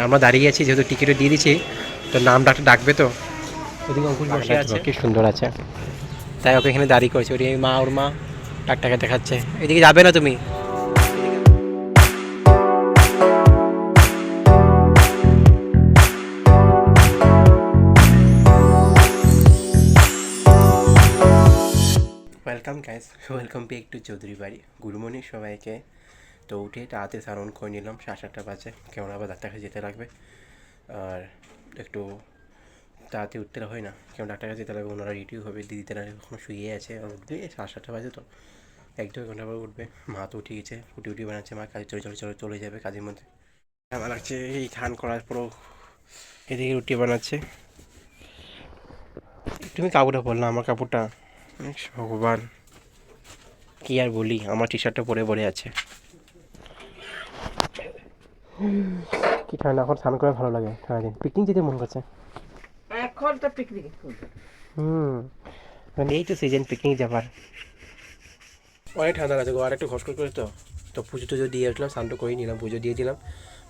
আমরা দাঁড়িয়ে আছি, যেহেতু টিকিটও দিয়ে দিচ্ছি, তো নাম ডাকটা ডাকবে, তো ওদিকে অঙ্কুশ বসে আছে, কি সুন্দর আছে, তাই ওকে এখানে দাঁড়িয়ে করেছে। ওর মা, ওর মা ডাকটাকে দেখাচ্ছে, এদিকে যাবে না তুমি। Welcome guys, welcome back to Chowdhury বাড়ি। গুড মর্নিং সবাইকে। তো উঠে তাড়াতাড়ি স্নান করে নিলাম, 7:30 বাজে, কেমন আবার ডাক্তারকে যেতে লাগবে, আর একটু তাড়াতাড়ি উঠতে হয় না, কেমন ডাক্তারকে যেতে লাগবে, ওনারা রেডি হবে, দিদি তারা এখনো শুয়ে আছে, আর উঠবে 7:30 বাজে, তো 1-2 ঘন্টা পর উঠবে। মা তো উঠে গেছে, রুটি বানাচ্ছে, মা কাজে চলে যাবে কাজের মধ্যে। আমার লাগছে এই ধান করার পরও এদিকে রুটি বানাচ্ছে। তুমি কাপড়টা পরলাম, আমার কাপড়টা, ভগবান কি আর বলি, আমার টি শার্টটা পরে আছে। কি ঠান্ডা, এখন স্নান করে ভালো লাগে সারাদিন, পিকনিক যেতে মন করছে এখন তো পিকনিক। এই তো সিজন পিকনিক যাবার। অনেক ঠান্ডা লাগছে গো, আর একটু ঘসকর করে, তো তো পুজো টুজো দিয়ে আসলাম, স্নানটা করে নিলাম, পুজো দিয়ে দিলাম।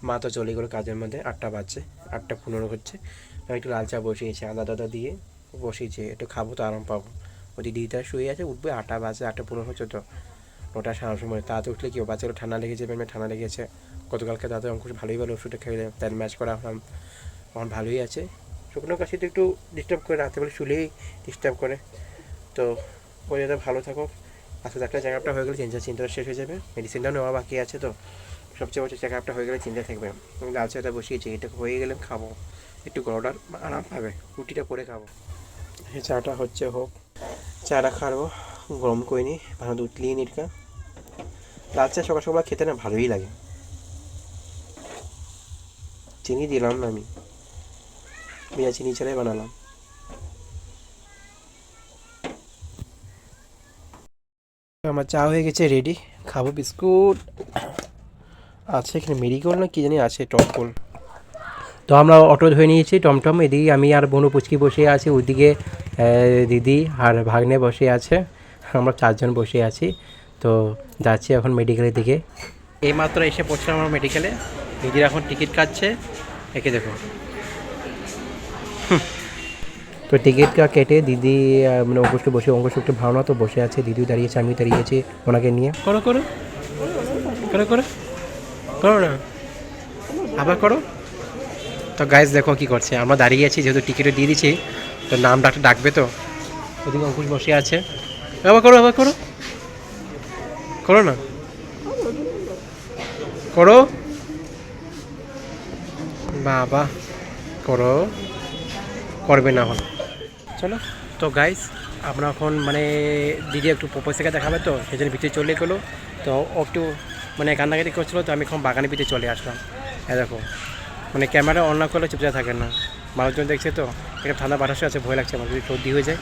মা তো চলে গেলো কাজের মধ্যে, 8টা বাজছে, 8:15 হচ্ছে। আমি একটু লাল চা বসিয়েছি, আদা দাদা দিয়ে বসিয়েছি, একটু খাবো তো আরাম পাবো। ওই দিদিটা শুয়ে আছে, উঠবে 8টা বাজে, 8:15 হচ্ছে, তো ওটা সারার সময় তাড়াতাড়ি উঠলে কি বাচ্চাগুলো ঠান্ডা লেগেছে, পেটে ঠান্ডা লেগেছে। গতকালকে দাদা অঙ্কুশ ভালোই ভালো ওষুধটা খেলে, তার ম্যাচ করা হলাম, আমার ভালোই আছে। শুকনো কাশিতে একটু ডিস্টার্ব করে, রাত্রেবেলা শুলেই ডিস্টার্ব করে, তো ওই যাতে ভালো থাকো। আসলে একটা চেক আপটা হয়ে গেলে চিন্তাটা শেষ হয়ে যাবে, মেডিসিনটাও নেওয়া বাকি আছে, তো সবচেয়ে বড় চেক আপটা হয়ে গেলে চিন্তা থাকবে। লাল চাটা বসিয়েছি, এটা হয়ে গেলে খাবো, একটু গরমটা আরাম পাবে, রুটিটা করে খাবো। এই চাটা হচ্ছে হোক, চাটা খাবো, গরম করে নিই, ভালো দুধ নিয়ে নিটকা। লাল চা সকাল সকাল খেতে না ভালোই লাগে। চিনি দিলাম না আমি, বিনা চিনি ছাড়াই বানালাম। আমার চা হয়ে গেছে রেডি, খাবো। বিস্কুট আছে এখানে, মেরিগোল্ড না কি জানি আছে, টপকোল। তো আমরা অটো ধরে নিয়েছি, টমটম। এদিকে আমি আর বনু পুচকি বসে আছি, ওইদিকে দিদি আর ভাগ্নে বসে আছে, আমরা 4জন বসে আছি। তো যাচ্ছি এখন মেডিকেলের দিকে। এইমাত্র এসে পড়ছিলাম আমার মেডিকেলে, দিদির এখন টিকিট কাটছে, একে দেখো। তো টিকিটটা কেটে দিদি মানে অঙ্কুশকে বসে, অঙ্কুশ একটু ভালো না, তো বসে আছে, দিদিও দাঁড়িয়েছে, আমি দাঁড়িয়েছি ওনাকে নিয়ে। করো করো করো করো করো না, আবার করো। তো গাইজ দেখো কি করছে, আমরা দাঁড়িয়ে আছি, যেহেতু টিকিটও দিয়ে দিচ্ছি, তো নাম ডাকটা ডাকবে, তো ওদিকে অঙ্কুশ বসে আছে। আবার করো, আবার করো, করো না, করো বাবা, করো, করবে না এখন, চলো। তো গাইজ আমরা এখন মানে দিদি একটু প্রপোজ দেখাবে, তো সেই জন্য ভিতরে চলে গেলো। তো ও একটু মানে কান্নাকাটি করছিলো, তো আমি এখন বাগানের ভিতরে চলে আসলাম। দেখো মানে ক্যামেরা অন না করলে চুপচাপ থাকেন না, মানুষজন দেখছে, তো একটা ঠান্ডা বাতাসে আছে, ভয় লাগছে আমার যদি সর্দি হয়ে যায়,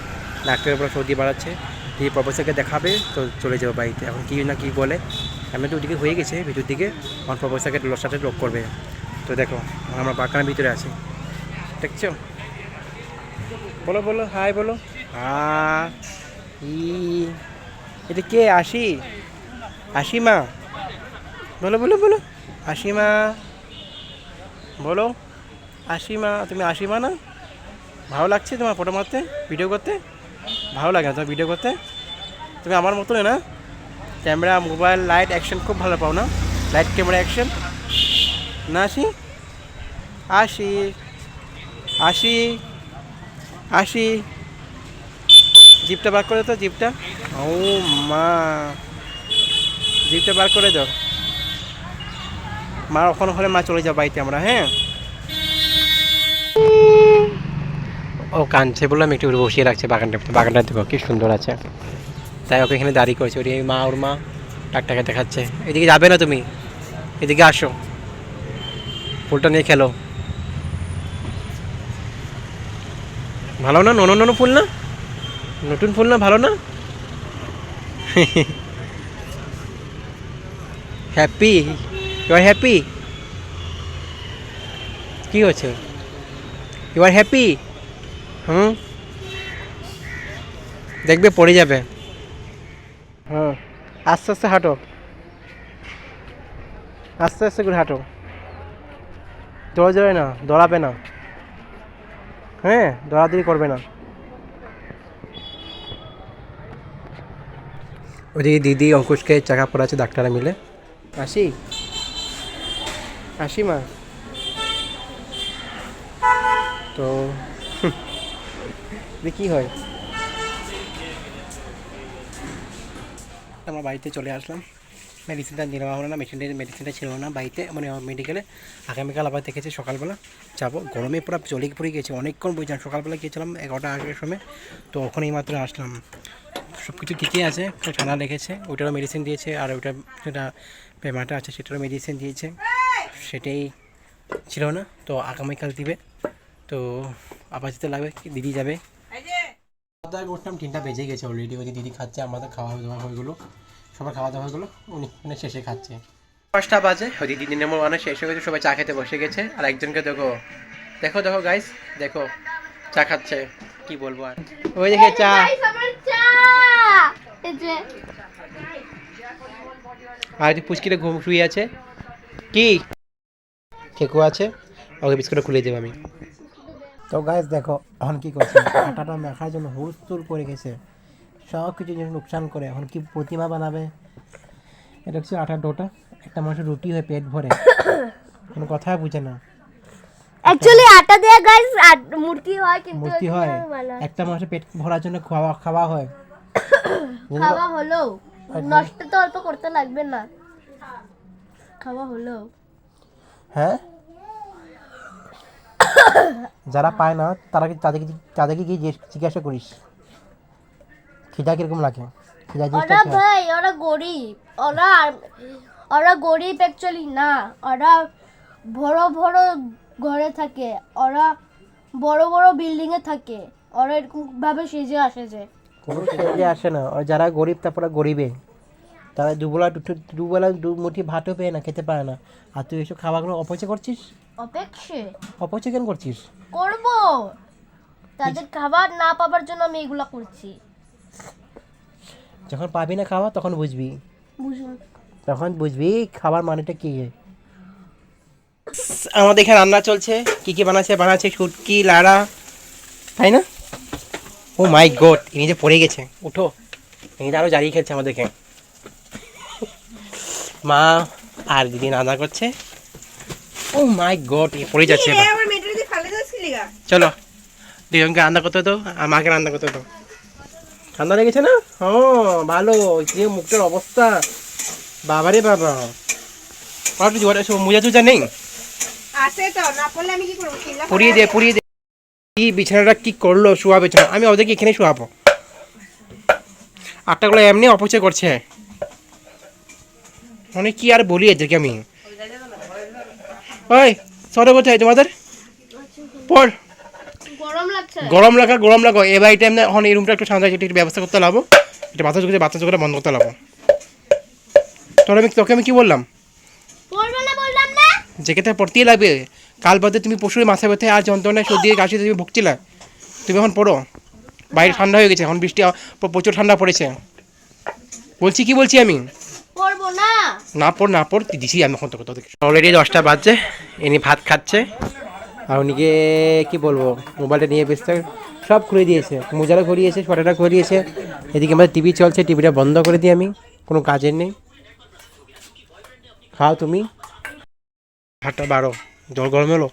ডাক্তারের উপর সর্দি বাড়াচ্ছে। দিদি প্রফেসরকে দেখাবে, তো চলে যাবো বাড়িতে। এখন কী না কী বলে, আমি তো ওদিকে হয়ে গেছে ভিতর দিকে, আমার প্রফেসরকে সাথে লক করবে। তো দেখো আমরা বাগানের ভিতরে আছি, দেখছো, বলো বলো হাই বলো। ই এটা কে? আসি, আসিমা, বলো বলো বলো, আসিমা বলো, আসিমা। তুমি আসিমা না? ভালো লাগছে তোমার ফটো মারতে, ভিডিও করতে? ভালো লাগে না তোমার ভিডিও করতে? তুমি আমার মতনই না, ক্যামেরা, মোবাইল, লাইট, অ্যাকশন খুব ভালো পাও না? লাইট, ক্যামেরা, অ্যাকশন না? আসি, আসি, আসি, আসি, জিপটা বার করে তো, জিপটা। ও মা, জিপটা বার করে দাও। মা ওখানে হলে মা চলে যাও বাড়িতে আমরা, হ্যাঁ। ও কাঁদছে, বললাম একটু বসিয়ে রাখছে বাগানটা দেখো কি সুন্দর আছে, তাই ওকে এখানে দাঁড়িয়ে করেছে। ওর মা, ওর মা ডাকটাকে দেখাচ্ছে, এদিকে যাবে না তুমি, এদিকে আসো, ফুলটা নিয়ে খেলো। ভালো না? ননো ফুল না, নতুন ফুল না, ভালো না? Happy, you are happy? কী হচ্ছে, ইউ আর হ্যাপি? দেখবে পড়ে যাবে। হ্যাঁ, আস্তে আস্তে হাঁটো, আস্তে আস্তে করে হাঁটো। দৌড়া যাবে না, দৌড়াবে না, হ্যাঁ দৌড়াদৌড়ি করবে না। ওদিকে দিদি অঙ্কুশকে চাকা পড়াচ্ছে ডাক্তাররা মিলে। আসি আসি মা। তো কি হয়, আমরা বাড়িতে চলে আসলাম। মেডিসিনটা নেওয়া হলো না, মেডিসিনটা ছিল না বাড়িতে, মানে মেডিকেলে। আগামীকাল আবার দেখেছি সকালবেলা যাবো। গরমে পুরো জলে পড়ে গেছে, অনেকক্ষণ বলছিলাম। সকালবেলা গিয়েছিলাম 11টা আগের সময়, তো ওখানে এই মাত্র আসলাম। সব কিছু ঠিকই আছে, ঠান্ডা লেগেছে, ওইটারও মেডিসিন দিয়েছে। আর ওইটা যেটা বেমারটা আছে সেটারও মেডিসিন দিয়েছে, সেটাই ছিল না। তো আগামীকাল দিবে, তো আবার যেতে লাগবে, দিদি যাবে। উঠলাম 3টা বেজে গেছে অলরেডি। ওই দিদি খাচ্ছে, আমাদের খাওয়া দাওয়া হয়ে গেলো, সবার খাওয়া দাওয়া হয়ে গেলো, উনি মানে শেষে খাচ্ছে। 5টা বাজে, ওই দিদি নম্বর ওয়ানে শেষ হয়ে গেছে, সবাই চা খেতে বসে গেছে। আর একজনকে দেখো দেখো দেখো গাইস, দেখো চা খাচ্ছে, কি বলবো আর। ওই দেখে চা, আর পুচকিটা ঘুম শুয়ে আছে, কি কেকু আছে, ওকে বিস্কুটটা খুলে দেবো আমি। তো গাইস দেখো এখন কি করছে, আটাটা মাখার জন্য হুলস্থুল করে গেছে, সব কিছু জিনিস নুকসান করে। এখন কি প্রতিমা বানাবে। এটা হচ্ছে আটার ডোটা, একটা মানুষের রুটি হয় পেট ভরে, কোনো কথাই বুঝে না। অ্যাকচুয়ালি আটা দেয়া গাইস মূর্তি হয়, কিন্তু মূর্তি হয়, একটা মানুষের পেট ভরার জন্য খাওয়া হয়। খাওয়া হলো, নষ্ট তো অল্প করতে লাগবে না, খাওয়া হলো। হ্যাঁ, যারা পায় না তারা তাদেরকে কি জিজ্ঞাসা করিস খিদা কিরকম লাগে, খিদা জিনিসটা ওরা কি? ভাই ওরা গরিব, ওরা গরিব অ্যাকচুয়ালি না, ওরা বড় বড় ঘরে থাকে, ওরা বড় বড় বিল্ডিং এ থাকে, ওরা এরকম ভাবে সেজে আসে যে। কোনো সেজে আসে না। আর যারা গরিব তারপরে গরিবে, তারা দুবেলা দু মুঠি ভাতও পেয়ে না, খেতে পারে না। আর তুই এসব খাবারগুলো অপচয় করছিস। অপচয় কেন করছিস? করব, তাদের খাবার না পাবার জন্য আমি এগুলা করছি। যখন পাবি না খাওয়া তখন বুঝবি, বুঝুন, তখন বুঝবি খাবার মানেটা কি। আমাদের এখানে রান্না চলছে, কি কি বানাচ্ছে শুটকি লাড়া, তাই না? ও মাই গড, ইনি যে পড়ে গেছে, উঠো। ইনি আরও জ্বালিয়ে খেলছে আমাদেরকে। মা আর দিদি রান্না করছে। ও মাই গড, এ পড়ে যাচ্ছে এবার। চলো দুজনকে রান্না করতে তো, আর মাকে রান্না করতে তো। ঠান্ডা লেগেছে না? ও ভালো, যে মুখটার অবস্থা, বাবারে বাবা। আর মোজা টুজা নেই? পুড়িয়ে দে। কি বিছানাটা কি করলো, শোয়া বিছানা। আমি ওদেরকে এখানে শোয়াবো। আটটাগুলো এমনি অপচয় করছে, মানে কি আর বলি এদেরকে আমি। ওই সরো, কোথায় তোমাদের পর গরম লাগো। এবার এই টাইম এখন এই রুমটা একটু ঠান্ডা, একটু ব্যবস্থা করতে লাগবো, একটু বাচ্চা চোখে বন্ধ করতে লাগবো। তোকে আমি কি বললাম, জ্যাকেটটা পড়তেই লাগবে। কাল বাদে তুমি পশুর মাথা ব্যথা আর যন্ত্রণায় সর্দি কাশি তুমি ভুগছিলে, তুমি এখন পড়ো। বাইরে ঠান্ডা হয়ে গেছে, এখন বৃষ্টি প্রচুর ঠান্ডা পড়েছে। কি বলছি আমি, না পড় দিছি আমি এখন তোকে। অলরেডি 10টা বাজছে, ইনি ভাত খাচ্ছে, আর উনিকে কি বলবো, মোবাইলটা নিয়ে ব্যস্ত, সব খুলে দিয়েছে, মোজাটা ঘুরিয়েছে, সোয়েটারটা ঘুরিয়েছে। এদিকে আমাদের টিভি চলছে, টিভিটা বন্ধ করে দিই আমি, কোনো কাজের নেই। খাও তুমি, ভাতটা বাড়ো, জল গরম হলো।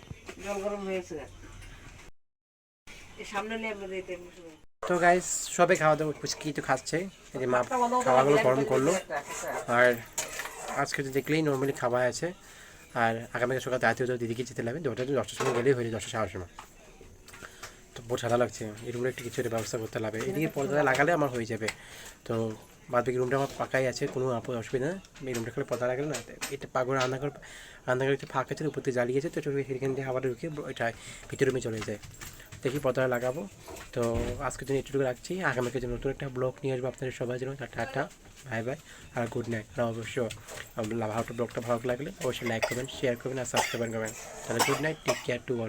তো গাইস সবে খাওয়া দাওয়া কিছু খাচ্ছে, এই যে মা খাওয়াগুলো গরম করলো। আর আজকে তো দেখলেই নর্মালি খাওয়া আছে। আর আগামীকাল সকাল তাড়াতাড়ি তো দিদিকে যেতে লাগবে, 10টার সময় গেলেই হয়ে যায়, 10:30 সময়। তো বহু ঠান্ডা লাগছে, এই রুমে একটু কিছু ব্যবস্থা করতে লাগবে। এদিকে পর্দা লাগালে আমার হয়ে যাবে। তো বাদ বাকি রুমটা আমার পাকাই আছে, কোনো অসুবিধা না। এই রুমটা খালি পর্দা লাগালে না, এটা পাগল রান্নাঘর একটু ফাঁকা আছে, উপর থেকে জ্বালিয়েছে, তো সেখান থেকে হাওয়াটা ঢুকে এটা ভিতর রুমে চলে যায়। দেখি পর্দাটা লাগাবো। তো আজকের জন্য একটু রাখছি, আগামীকাল জন্য নতুন একটা ব্লগ নিয়ে আসবো আপনাদের সবাই জন্য। টাটা, বাই বাই, আর গুড নাইট। আর অবশ্যই ব্লগটা ভালো লাগলে অবশ্যই লাইক করবেন, শেয়ার করবেন, আর সাবস্ক্রাইব করবেন। তাহলে good night, take care to all.